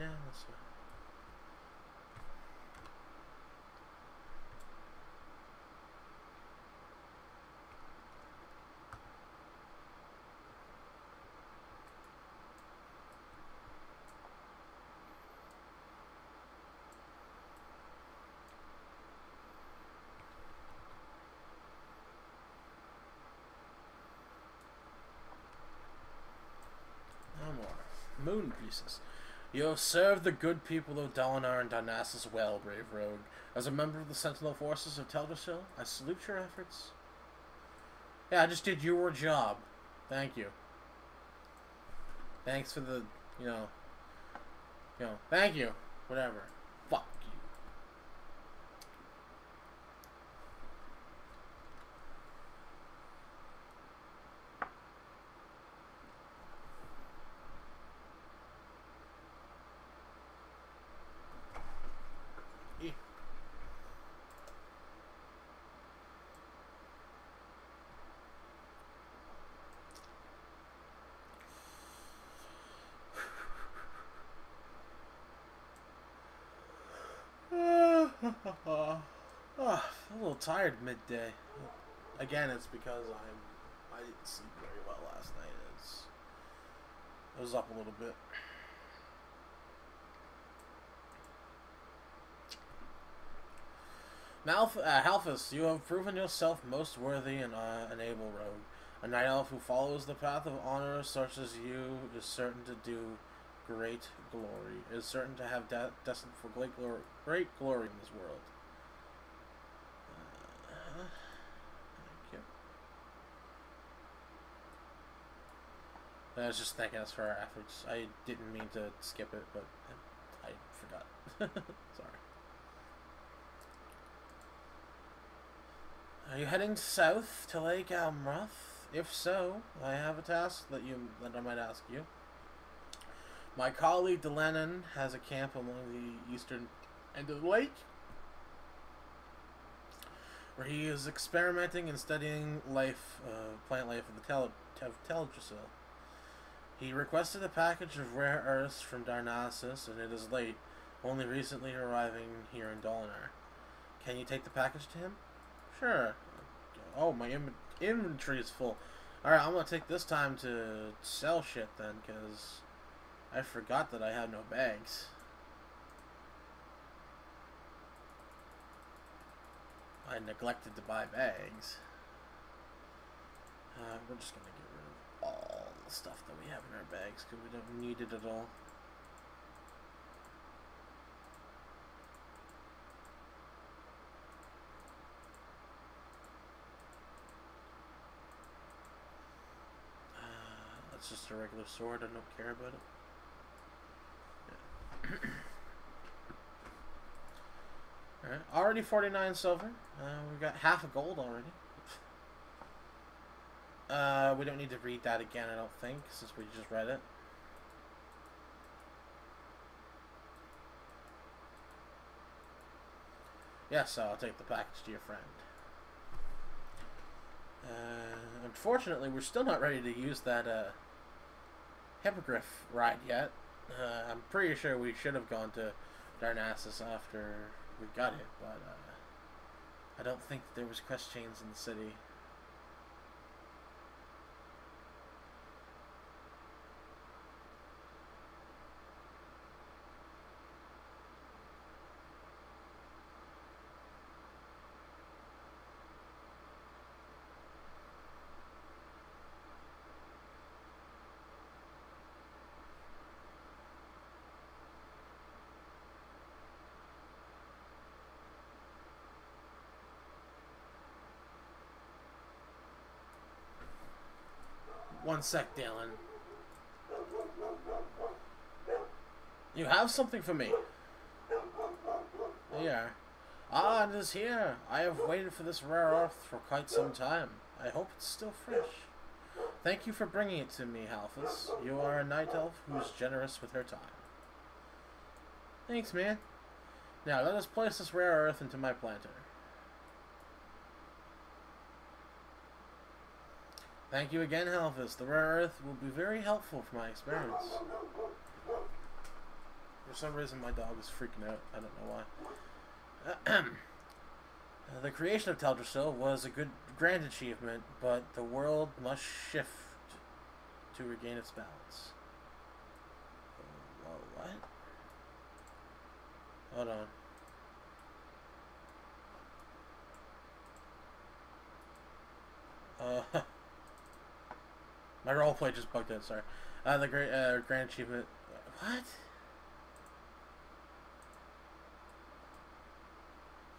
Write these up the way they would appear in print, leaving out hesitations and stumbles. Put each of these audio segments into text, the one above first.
Yeah, that's fine. No more. Moon pieces. You have served the good people of Dalinar and Darnassus well, brave rogue. As a member of the Sentinel forces of Teldrassil, I salute your efforts. Yeah, I just did your job. Thank you. Thanks for the, thank you. Whatever. Fuck you. Yeah. Oh, a little tired midday. Again, it's because I didn't sleep very well last night. I was up a little bit. Halvphas, you have proven yourself most worthy and an able rogue. A night elf who follows the path of honor, such as you, is certain to do great glory. Is certain to have destined for great glory in this world. Thank you. I was just thanking us for our efforts. I didn't mean to skip it, but I forgot. Sorry. Are you heading south to Lake Amroth? If so, I have a task that I might ask you. My colleague Delanan has a camp along the eastern end of the lake, where he is experimenting and studying plant life of Teldrassil. He requested a package of rare earths from Darnassus, and it is late, only recently arriving here in Dalinar. Can you take the package to him? Sure. Oh, my inventory is full. Alright, I'm gonna take this time to sell shit then, because I forgot that I had no bags. I neglected to buy bags. We're just gonna get rid of all the stuff that we have in our bags, because we don't need it at all. It's just a regular sword. I don't care about it. Yeah. Alright, already 49 silver. We've got half a gold already. We don't need to read that again, I don't think, since we just read it. Yes, I'll take the package to your friend. Unfortunately, we're still not ready to use that Hippogriff ride yet. I'm pretty sure we should have gone to Darnassus after we got it, but I don't think there was quest chains in the city. One sec, Dylan. You have something for me. There you are. Ah, it is here. I have waited for this rare earth for quite some time. I hope it's still fresh. Thank you for bringing it to me, Halvphas. You are a night elf who's generous with her time. Thanks, man. Now, let us place this rare earth into my planter. Thank you again, Halvphas. The rare earth will be very helpful for my experiments. For some reason, my dog is freaking out. I don't know why. The creation of Teldrassil was a grand achievement, but the world must shift to regain its balance. Whoa, what? Hold on. My roleplay just bugged out, sorry. The grand achievement... What?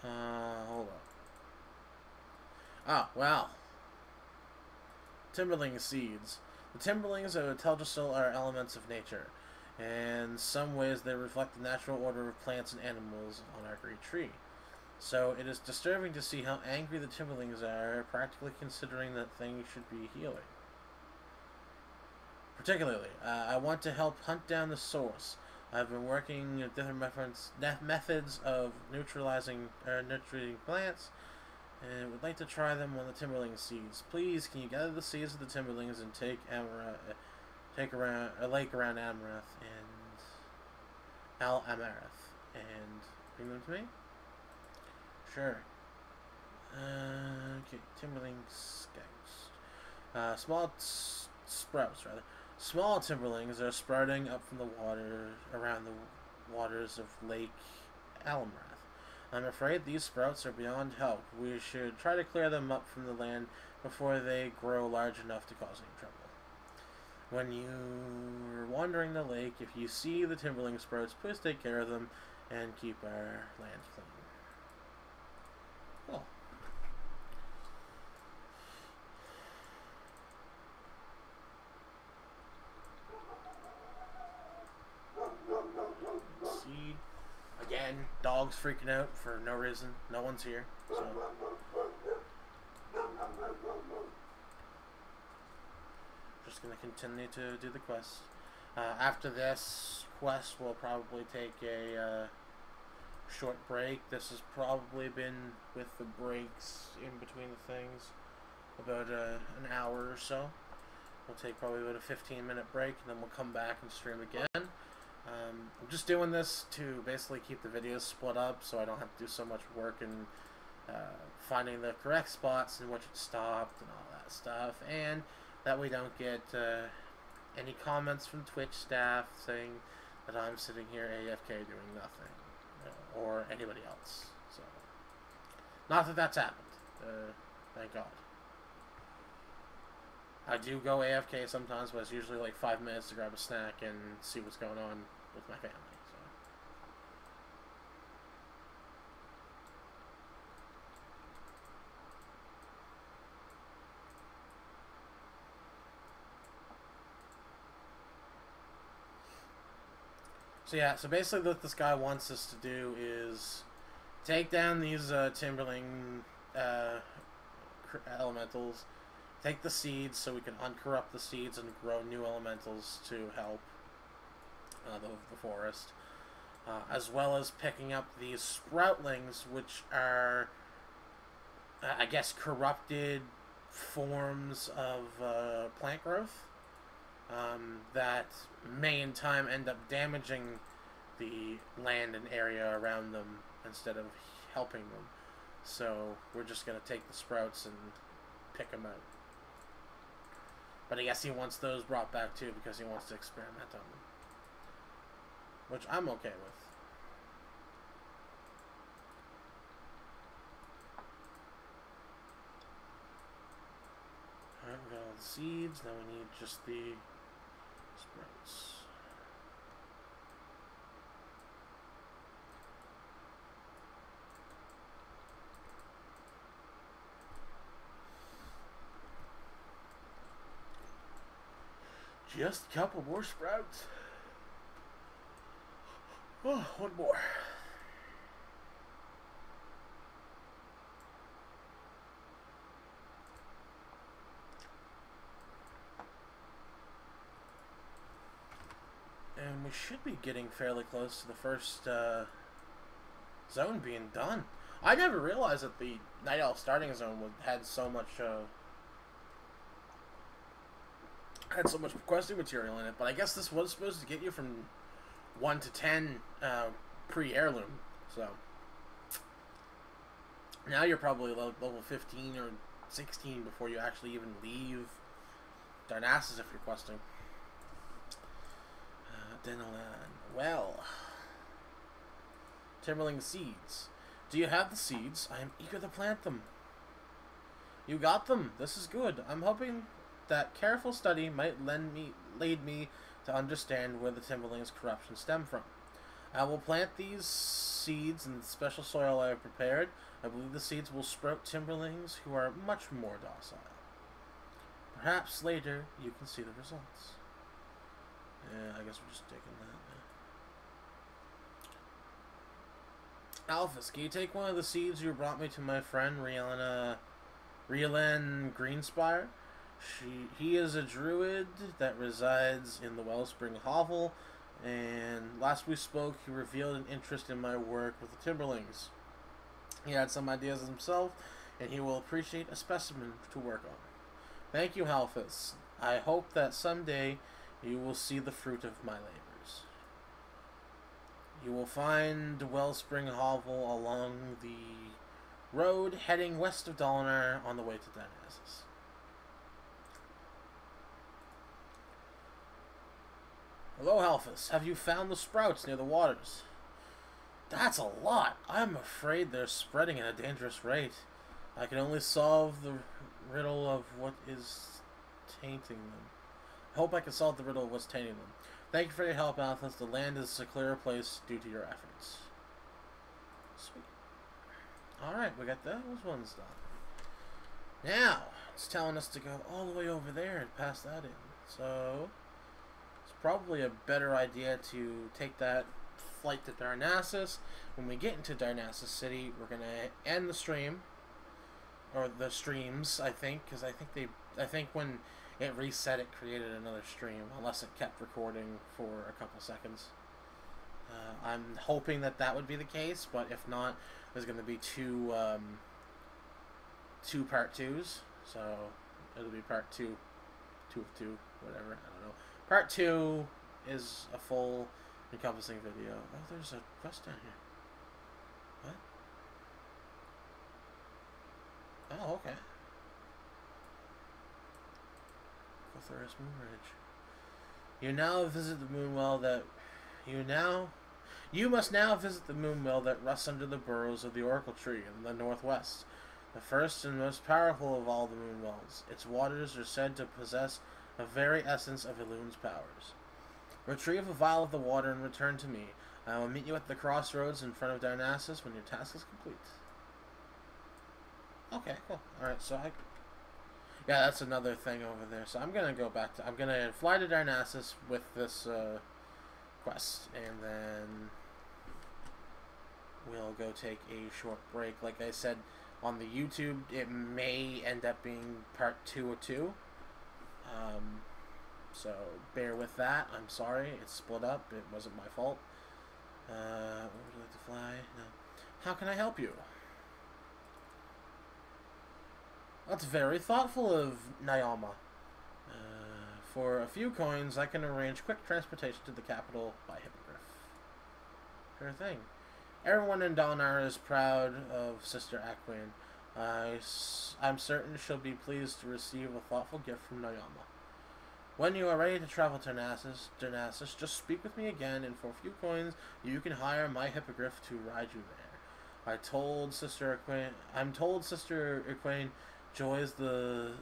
Hold on. Ah, wow. Timberling seeds. The timberlings of Teldrassil are elements of nature. In some ways, they reflect the natural order of plants and animals on our great tree. So, it is disturbing to see how angry the timberlings are, practically considering that things should be healing. Particularly, I want to help hunt down the source. I've been working with different methods of nurturing plants, and would like to try them on the timberling seeds. Please, can you gather the seeds of the timberlings and take around a lake around Amaranth and Amaranth and bring them to me? Sure. Okay, timberling scouts. Small sprouts, rather. Small timberlings are sprouting up from the water around the waters of Lake Amaranth. I'm afraid these sprouts are beyond help. We should try to clear them up from the land before they grow large enough to cause any trouble. When you're wandering the lake, if you see the timberling sprouts, please take care of them and keep our lands clean. Cool. Seed. Again, dog's freaking out for no reason. No one's here, so... Just gonna continue to do the quest. After this quest, we'll probably take a short break. This has probably been, with the breaks in between the things, about an hour or so. We'll take probably about a 15-minute break, and then we'll come back and stream again. I'm just doing this to basically keep the videos split up, so I don't have to do so much work in finding the correct spots in which it stopped and all that stuff, and that we don't get any comments from Twitch staff saying that I'm sitting here AFK doing nothing, or anybody else. So, not that that's happened. Thank God. I do go AFK sometimes, but it's usually like 5 minutes to grab a snack and see what's going on with my family. So yeah, so basically what this guy wants us to do is take down these timberling elementals, take the seeds so we can uncorrupt the seeds and grow new elementals to help the forest, as well as picking up these sproutlings, which are, I guess, corrupted forms of plant growth that may in time end up damaging the land and area around them instead of helping them. So we're just going to take the sprouts and pick them out. But I guess he wants those brought back too because he wants to experiment on them, which I'm okay with. Alright, we got all the seeds, now we need just the sprouts. Just a couple more sprouts. Oh, one more. And we should be getting fairly close to the first zone being done. I never realized that the Night Elf starting zone had so much questing material in it, but I guess this was supposed to get you from 1 to 10 pre-heirloom. So now you're probably level 15 or 16 before you actually even leave Darnassus if you're questing. Denolan. Well, Timberling seeds. Do you have the seeds? I am eager to plant them. You got them. This is good. I'm hoping that careful study might lead me to understand where the Timberling's corruption stem from. I will plant these seeds in the special soil I have prepared. I believe the seeds will sprout Timberlings who are much more docile. Perhaps later you can see the results. Yeah, I guess we're just taking that. Halvphas, can you take one of the seeds you brought me to my friend Rielan Greenspire? He is a druid that resides in the Wellspring Hovel, and last we spoke, he revealed an interest in my work with the Timberlings. He had some ideas himself, and he will appreciate a specimen to work on. Thank you, Halvphas. I hope that someday you will see the fruit of my labors. You will find Wellspring Hovel along the road heading west of Dolinar on the way to Darnassus. Hello, Halvphas. Have you found the sprouts near the waters? That's a lot. I'm afraid they're spreading at a dangerous rate. I can only solve the riddle of what is tainting them. I hope I can solve the riddle of what's tainting them. Thank you for your help, Halvphas. The land is a clearer place due to your efforts. Sweet. Alright, we got those ones done. Now, it's telling us to go all the way over there and pass that in. So, it's probably a better idea to take that flight to Darnassus. When we get into Darnassus City, we're going to end the stream. Or the streams, I think. Because I think when it reset, it created another stream. Unless it kept recording for a couple seconds. I'm hoping that that would be the case, but if not, there's going to be two part twos, so it'll be part two of two, whatever, I don't know. Part 2 is a full encompassing video. Oh, there's a quest down here. What? Oh, okay. Cotharis Moon Ridge. You must now visit the moonwell that rests under the burrows of the Oracle Tree in the northwest, the first and most powerful of all the moonwells. Its waters are said to possess the very essence of Elun's powers. Retrieve a vial of the water and return to me. I will meet you at the crossroads in front of Darnassus when your task is complete. Okay, cool. Alright, so yeah, that's another thing over there. So I'm gonna go back to... I'm gonna fly to Darnassus with this quest, and then we'll go take a short break. Like I said, on the YouTube, it may end up being part 2 or 2. So bear with that. I'm sorry, it's split up. It wasn't my fault. Where would you like to fly? No. How can I help you? That's very thoughtful of Nyama. For a few coins, I can arrange quick transportation to the capital by hippogriff. Sure thing. Everyone in Dolinar is proud of Sister Aquin. I'm certain she'll be pleased to receive a thoughtful gift from Nyama. When you are ready to travel to Darnassus, just speak with me again, and for a few coins, you can hire my hippogriff to ride you there. I'm told Sister Aquin enjoys the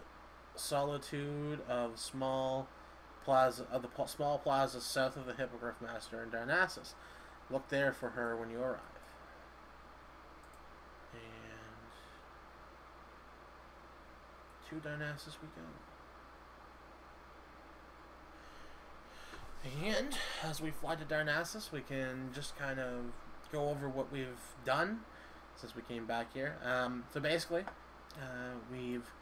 solitude of the small plaza south of the Hippogriff Master in Darnassus. Look there for her when you arrive. And to Darnassus we go. And as we fly to Darnassus, we can just kind of go over what we've done since we came back here. So basically, we've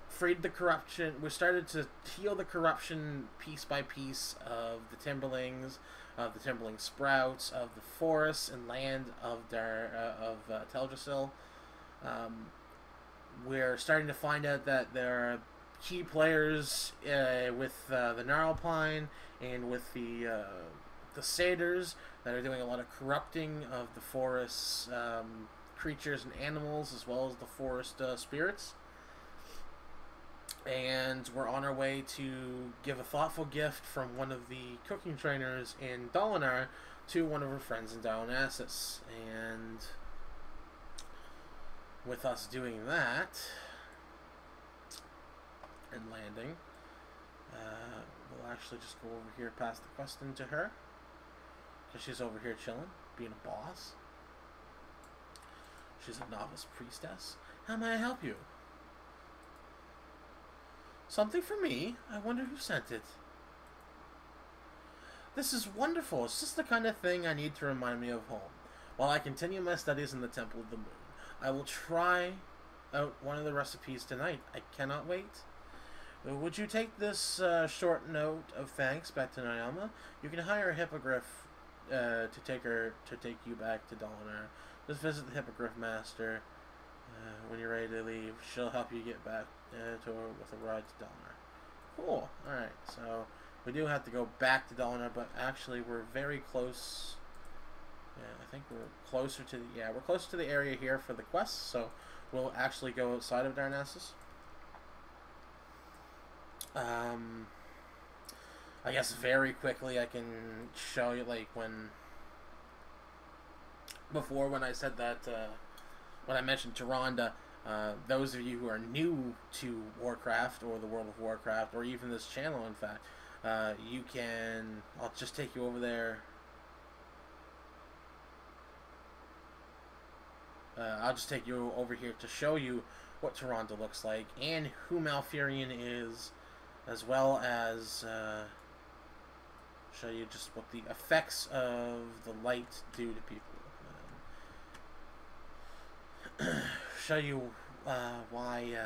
freed the corruption. We started to heal the corruption piece by piece of the Timberlings, of the Timberling sprouts, of the forests and land of Teldrassil. We're starting to find out that there are key players with the Gnarlpine and with the the satyrs that are doing a lot of corrupting of the forest creatures and animals, as well as the forest spirits. And we're on our way to give a thoughtful gift from one of the cooking trainers in Dalinar to one of her friends in Darnassus. And with us doing that and landing, we'll actually just go over here, pass the question to her, because she's over here chilling, being a boss. She's a novice priestess. How may I help you? Something for me? I wonder who sent it. This is wonderful. It's just the kind of thing I need to remind me of home. While I continue my studies in the Temple of the Moon, I will try out one of the recipes tonight. I cannot wait. Would you take this short note of thanks back to Naomi? You can hire a hippogriff to take you back to Dalinar. Just visit the hippogriff master when you're ready to leave. She'll help you get back to her with a ride to Dalinar. Cool. Alright, so we do have to go back to Dalinar, but actually we're very close. Yeah, I think we're closer to we're closer to the area here for the quest, so we'll actually go outside of Darnassus. I guess very quickly I can show you, like, when I said that, when I mentioned Tyrande, those of you who are new to Warcraft, or the World of Warcraft, or even this channel, in fact, you can, I'll just take you over there. I'll just take you over here to show you what Tyrande looks like, and who Malfurion is, as well as show you just what the effects of the light do to people. Show you why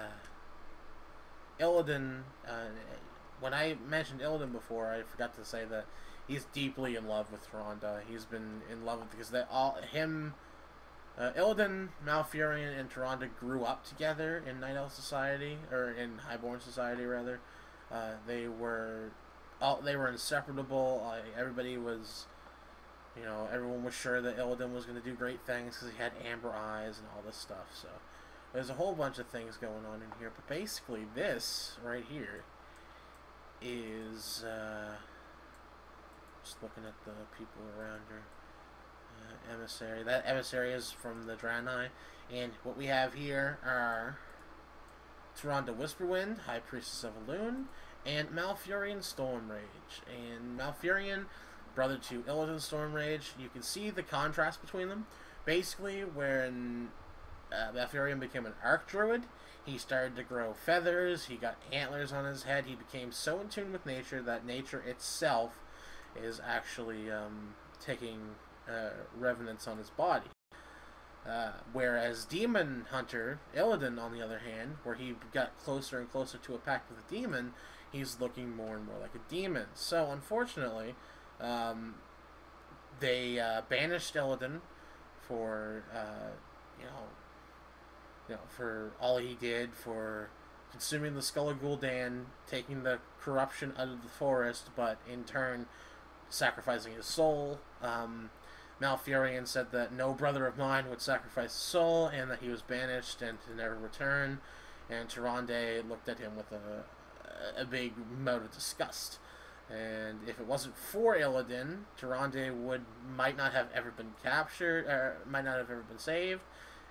Illidan, when I mentioned Illidan before, I forgot to say that he's deeply in love with Tyrande. He's been in love with, because Illidan, Malfurion, and Tyrande grew up together in Night Elf Society, or in Highborn Society rather. They were inseparable. Everybody was, everyone was sure that Illidan was going to do great things because he had amber eyes and all this stuff. So there's a whole bunch of things going on in here. But basically, this right here is just looking at the people around her. Emissary. That emissary is from the Draenei, and what we have here are Tyrande Whisperwind, High Priestess of Elune, and Malfurion Stormrage. And Malfurion, brother to Illidan Stormrage, you can see the contrast between them. Basically, when Malfurion became an Archdruid, he started to grow feathers, he got antlers on his head, he became so in tune with nature that nature itself is actually taking revenants on his body. Whereas Demon Hunter Illidan, on the other hand, where he got closer and closer to a pact with a demon, he's looking more and more like a demon. So, unfortunately, they banished Illidan for, for all he did, for consuming the Skull of Gul'dan, taking the corruption out of the forest, but in turn sacrificing his soul. Malfurion said that no brother of mine would sacrifice his soul, and that he was banished and to never return. And Tyrande looked at him with a big mote of disgust. And if it wasn't for Illidan, Tyrande might not have ever been captured, or might not have ever been saved,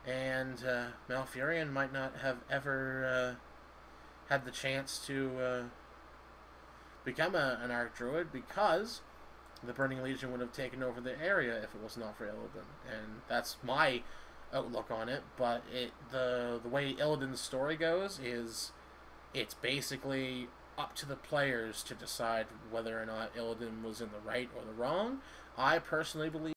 and Malfurion might not have ever had the chance to become an Archdruid, because the Burning Legion would have taken over the area if it was not for Illidan. And that's my outlook on it. But the way Illidan's story goes is it's basically up to the players to decide whether or not Illidan was in the right or the wrong. I personally believe